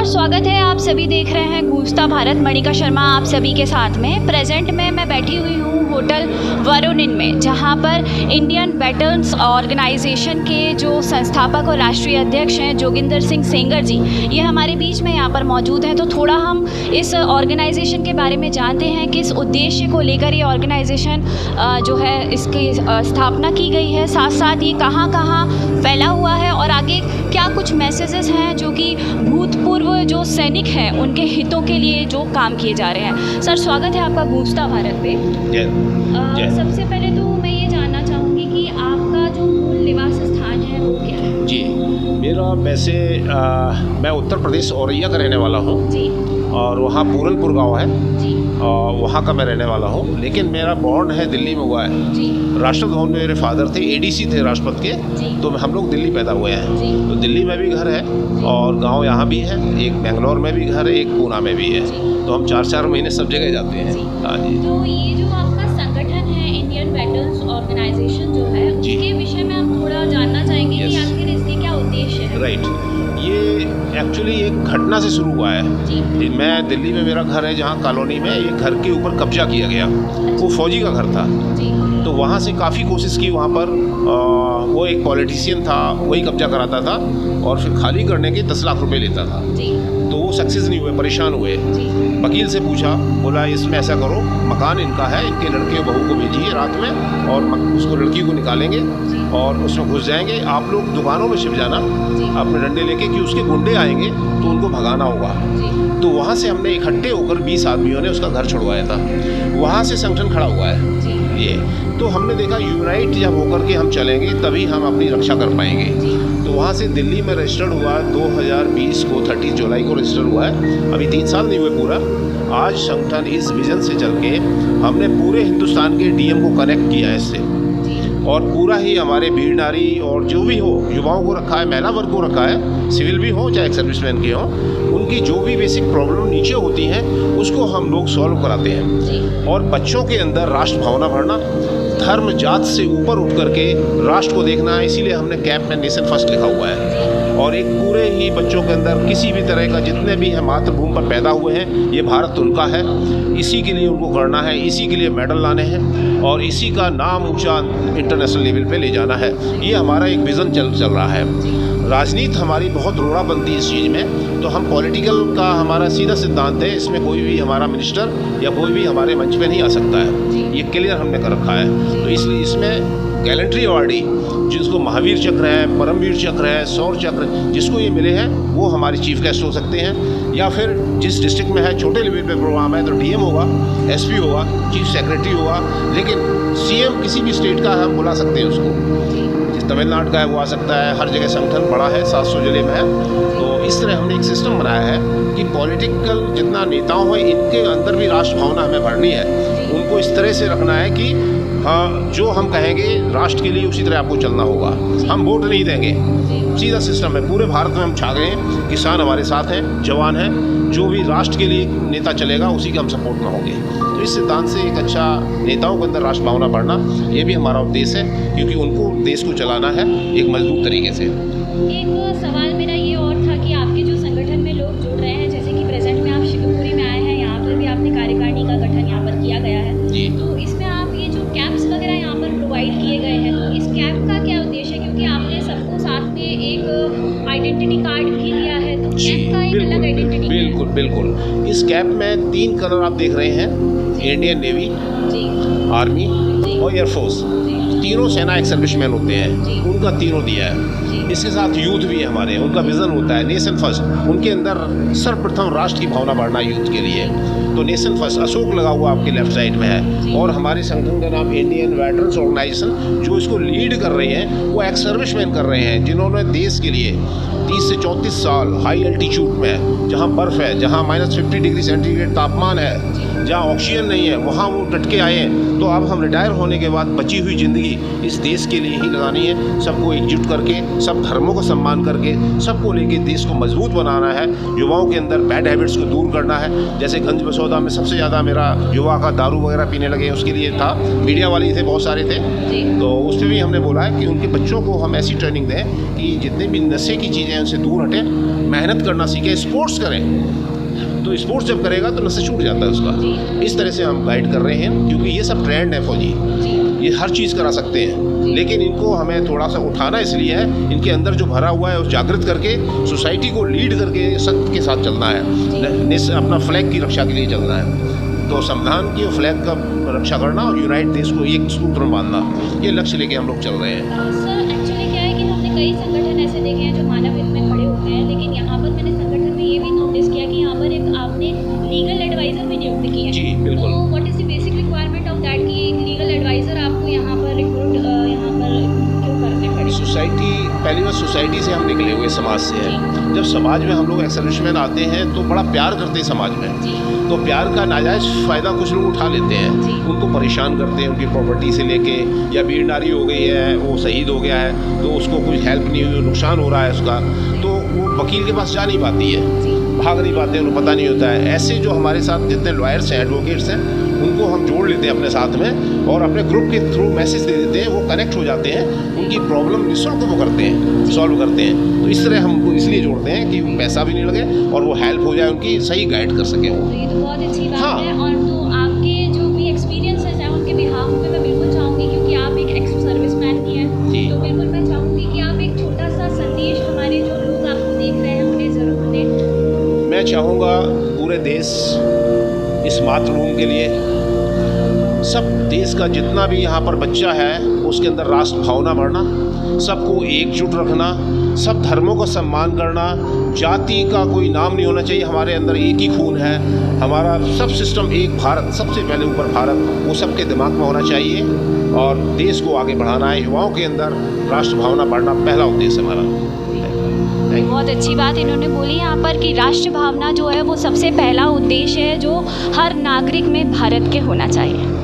नमस्कार, स्वागत है। आप सभी देख रहे हैं गूंजता भारत। मणिका शर्मा आप सभी के साथ में। प्रेजेंट में मैं बैठी हुई हूँ होटल वरुणिन में, जहाँ पर इंडियन वेटरन्स ऑर्गेनाइजेशन के जो संस्थापक और राष्ट्रीय अध्यक्ष हैं जोगिंदर सिंह सेंगर जी, ये हमारे बीच में यहाँ पर मौजूद हैं। तो थोड़ा हम इस ऑर्गेनाइजेशन के बारे में जानते हैं, किस उद्देश्य को लेकर ये ऑर्गेनाइजेशन जो है इसकी स्थापना की गई है, साथ साथ ये कहाँ कहाँ फैला हुआ है और आगे क्या कुछ मैसेजेस हैं जो कि भूतपूर्व जो सैनिक हैं उनके हितों के लिए जो काम किए जा रहे हैं। सर, स्वागत है आपका गूंजता भारत पे। सबसे पहले तो मैं ये जानना चाहूँगी कि आपका जो मूल निवास स्थान है वो क्या है? जी, मेरा वैसे मैं उत्तर प्रदेश औरैया का रहने वाला हूँ जी। और वहाँ पूरनपुर गांव है जी। वहाँ का मैं रहने वाला हूँ, लेकिन मेरा बॉर्न है दिल्ली में हुआ है। जी। राष्ट्रपति भवन में मेरे फादर थे, एडीसी थे राष्ट्रपति के, तो हम लोग दिल्ली पैदा हुए हैं। जी। तो दिल्ली में भी घर है और गांव यहाँ भी है, एक बेंगलोर में भी घर है, एक पूना में भी है। तो हम 4-4 महीने सब जगह जाते हैं। हाँ जी। तो ये जो आपका संगठन है इंडियन वेटरन्स ऑर्गेनाइजेशन जो है, उसके विषय में हम थोड़ा जानना चाहेंगे कि आखिर इसके क्या उद्देश्य है? राइट, ये एक्चुअली एक घटना से शुरू हुआ है। जी। मैं दिल्ली में मेरा घर है, जहाँ कॉलोनी में एक घर के ऊपर कब्जा किया गया। वो फौजी का घर था। जी। तो वहाँ से काफ़ी कोशिश की, वहाँ पर वो एक पॉलिटिशियन था, वही कब्जा कराता था और फिर खाली करने के 10 लाख रुपए लेता था। जी। तो वो सक्सेस नहीं हुए, परेशान हुए। जी। वकील से पूछा, बोला इसमें ऐसा करो, मकान इनका है, इनके लड़के बहू को भेजिए रात में और उसको लड़की को निकालेंगे और उसमें घुस जाएंगे। आप लोग दुकानों में छिप जाना अपने डंडे लेके कि उसके गुंडे आएंगे तो उनको भगाना होगा। तो वहाँ से हमने इकट्ठे होकर 20 आदमियों ने उसका घर छुड़वाया था। वहाँ से संगठन खड़ा हुआ है ये। तो हमने देखा यूनाइट जब होकर के हम चलेंगे तभी हम अपनी रक्षा कर पाएंगे। तो वहाँ से दिल्ली में रजिस्टर्ड हुआ 2020 को, 30 जुलाई को रजिस्टर हुआ है। अभी 3 साल नहीं हुए पूरा। आज संगठन इस विजन से चल के हमने पूरे हिंदुस्तान के डीएम को कनेक्ट किया है इससे, और पूरा ही हमारे वीर नारी और जो भी हो, युवाओं को रखा है, महिला वर्ग को रखा है, सिविल भी हो चाहे सर्विसमैन के हों, उनकी जो भी बेसिक प्रॉब्लम नीचे होती हैं उसको हम लोग सॉल्व कराते हैं। और बच्चों के अंदर राष्ट्र भावना भरना, धर्म जात से ऊपर उठ करके राष्ट्र को देखना है। इसीलिए हमने कैप में नेशन फर्स्ट लिखा हुआ है। और एक पूरे ही बच्चों के अंदर किसी भी तरह का, जितने भी हैं मातृभूमि पर पैदा हुए हैं, ये भारत उनका है, इसी के लिए उनको करना है, इसी के लिए मेडल लाने हैं और इसी का नाम ऊंचा इंटरनेशनल लेवल पे ले जाना है। ये हमारा एक विज़न चल रहा है। राजनीति हमारी बहुत रोड़ा बनती है इस चीज़ में। तो हम पॉलिटिकल का हमारा सीधा सिद्धांत है, इसमें कोई भी हमारा मिनिस्टर या कोई भी हमारे मंच पे नहीं आ सकता है। ये क्लियर हमने कर रखा है। तो इसलिए इसमें गैलेंट्री अवार्डी, जिसको महावीर चक्र है, परमवीर चक्र है, शौर्य चक्र, जिसको ये मिले हैं वो हमारे चीफ गेस्ट हो सकते हैं, या फिर जिस डिस्ट्रिक्ट में है छोटे लेवल पे प्रोग्राम है तो डीएम होगा, एसपी होगा, चीफ सेक्रेटरी होगा, लेकिन सीएम किसी भी स्टेट का हम बुला सकते हैं उसको। तमिलनाडु का है वो आ सकता है। हर जगह संगठन बड़ा है, 700 जिले में है। तो इस तरह हमने एक सिस्टम बनाया है कि पॉलिटिकल जितना नेताओं हैं इनके अंदर भी राष्ट्र भावना हमें भरनी है। उनको इस तरह से रखना है कि हाँ, जो हम कहेंगे राष्ट्र के लिए उसी तरह आपको चलना होगा। हम वोट नहीं देंगे, सीधा सिस्टम है। पूरे भारत में हम छा गए हैं, किसान हमारे साथ हैं, जवान हैं, जो भी राष्ट्र के लिए नेता चलेगा उसी के हम सपोर्ट में होंगे। तो इस सिद्धांत से एक अच्छा नेताओं के अंदर राष्ट्र भावना बढ़ना, ये भी हमारा उद्देश्य है, क्योंकि उनको देश को चलाना है एक मजबूत तरीके से। एक सवाल मेरा ये और था कि आपके जो संगठन में लोग जुड़ रहे हैं, जैसे कि प्रेजेंट में आप शिवपुरी में आए हैं, यहाँ पर भी आपने कार्यकारिणी का गठन यहाँ पर किया गया है जी। तो इसमें आप ये जो कैंप्स वगैरह यहाँ पर प्रोवाइड किए गए हैं, तो इस कैंप का क्या उद्देश्य है? क्योंकि आपने सबको साथ में एक आइडेंटिटी कार्ड भी दिया है, तो कैंप का एक अलग आइडेंटिटी। बिल्कुल। इस कैंप में 3 कलर आप देख रहे हैं, इंडियन नेवी, आर्मी और एयरफोर्स। तीनों सेना एक सर्विसमैन होते हैं, उनका तीनों दिया है। इसके साथ यूथ भी है हमारे, उनका विज़न होता है नेशन फर्स्ट। उनके अंदर सर्वप्रथम राष्ट्र की भावना बढ़ना यूथ के लिए। तो नेशन फर्स्ट अशोक लगा हुआ आपके लेफ्ट साइड में है। और हमारे संगठन का नाम इंडियन वेटरन्स ऑर्गेनाइजेशन, जो इसको लीड कर रहे हैं वो एक्स सर्विसमैन कर रहे हैं, जिन्होंने देश के लिए 30 से 34 साल हाई एल्टीट्यूड में, जहाँ बर्फ़ है, जहाँ -50 डिग्री सेंटीग्रेड तापमान है, जहाँ ऑक्सीजन नहीं है, वहाँ वो डट के आए हैं। तो अब हम रिटायर होने के बाद बची हुई ज़िंदगी इस देश के लिए ही लगानी है। सबको एकजुट करके, सब धर्मों को सम्मान करके, सबको लेके देश को मजबूत बनाना है। युवाओं के अंदर बैड हैबिट्स को दूर करना है। जैसे गंज बसौदा में सबसे ज़्यादा मेरा युवा का दारू वगैरह पीने लगे, उसके लिए था। मीडिया वाले थे, बहुत सारे थे, तो उस पर भी हमने बोला है कि उनके बच्चों को हम ऐसी ट्रेनिंग दें कि जितने भी नशे की चीज़ें उनसे दूर हटें, मेहनत करना सीखें, स्पोर्ट्स करें। तो स्पोर्ट्स जब करेगा तो नशा छूट जाता है उसका। इस तरह से हम गाइड कर रहे हैं, क्योंकि ये सब ट्रेंड है फौजी, ये हर चीज़ करा सकते हैं, लेकिन इनको हमें थोड़ा सा उठाना इसलिए है, इनके अंदर जो भरा हुआ है उस जागृत करके सोसाइटी को लीड करके सख्त के साथ चलना है, अपना फ्लैग की रक्षा के लिए चलना है। तो संविधान की और फ्लैग का रक्षा करना और यूनाइट देश को एक सूत्र में बांधना, ये लक्ष्य लेके हम लोग चल रहे हैं। सर एक्चुअली क्या है कि हमने कई संगठन ऐसे देखे हैं जो मानव हित में खड़े होते हैं, लेकिन यहाँ पर मैंने संगठन में ये भी नोटिस किया कि यहाँ पर एक आपने लीगल एडवाइज़र भी नियुक्त की है। जी बिल्कुल। तो what is the basic requirement of that कि एक लीगल एडवाइज़र आपको यहाँ पर रिक्रूट यहाँ पर क्यों करने पड़े? सोसाइटी, पहली बार सोसाइटी से हम निकले हुए समाज से हैं। जब समाज में हम लोग एक्सर्विसमैन आते हैं तो बड़ा प्यार करते हैं समाज में, तो प्यार का नाजायज़ फ़ायदा कुछ लोग उठा लेते हैं, उनको परेशान करते हैं, उनकी प्रॉपर्टी से लेके, या भीड़ नारी हो गई है, वो शहीद हो गया है तो उसको कुछ हेल्प नहीं हुई, नुकसान हो रहा है उसका, तो वो वकील के पास जा नहीं पाती है, भाग नहीं पाते, उनको पता नहीं होता है। ऐसे जो हमारे साथ जितने लॉयर्स हैं, एडवोकेट्स हैं, उनको हम जोड़ लेते हैं अपने साथ में और अपने ग्रुप के थ्रू मैसेज दे देते हैं, वो कनेक्ट हो जाते हैं, उनकी प्रॉब्लम निःशुल्क वो करते हैं, सॉल्व करते हैं। तो इस तरह हम उनको इसलिए जोड़ते हैं कि पैसा भी नहीं लगे और वो हेल्प हो जाए, उनकी सही गाइड कर सकें वो। तो ये तो बहुत अच्छी बात हाँ। है। और तो आपके जो भी एक्सपीरियंसेस हैं उनके बिहाफ पे मैं बिल्कुल चाहूँगी, क्योंकि आप एक एक्स सर्विसमैन भी हैं, जी। तो बिल्कुल मैं चाहूँगी कि आप एक छोटा सा संदेश हमारे जो लोग आपको देख रहे हैं उन्हें ज़रूर दें। मैं चाहूँगा पूरे देश, इस मातृभूमि के लिए, सब देश का जितना भी यहाँ पर बच्चा है उसके अंदर राष्ट्र भावना बढ़ना, सबको एकजुट रखना, सब धर्मों का सम्मान करना, जाति का कोई नाम नहीं होना चाहिए, हमारे अंदर एक ही खून है, हमारा सब सिस्टम एक भारत, सबसे पहले ऊपर भारत, वो सबके दिमाग में होना चाहिए और देश को आगे बढ़ाना है। युवाओं के अंदर राष्ट्र भावना बढ़ना पहला उद्देश्य हमारा। बहुत अच्छी बात इन्होंने बोली यहाँ पर कि राष्ट्र भावना जो है वो सबसे पहला उद्देश्य है जो हर नागरिक में भारत के होना चाहिए।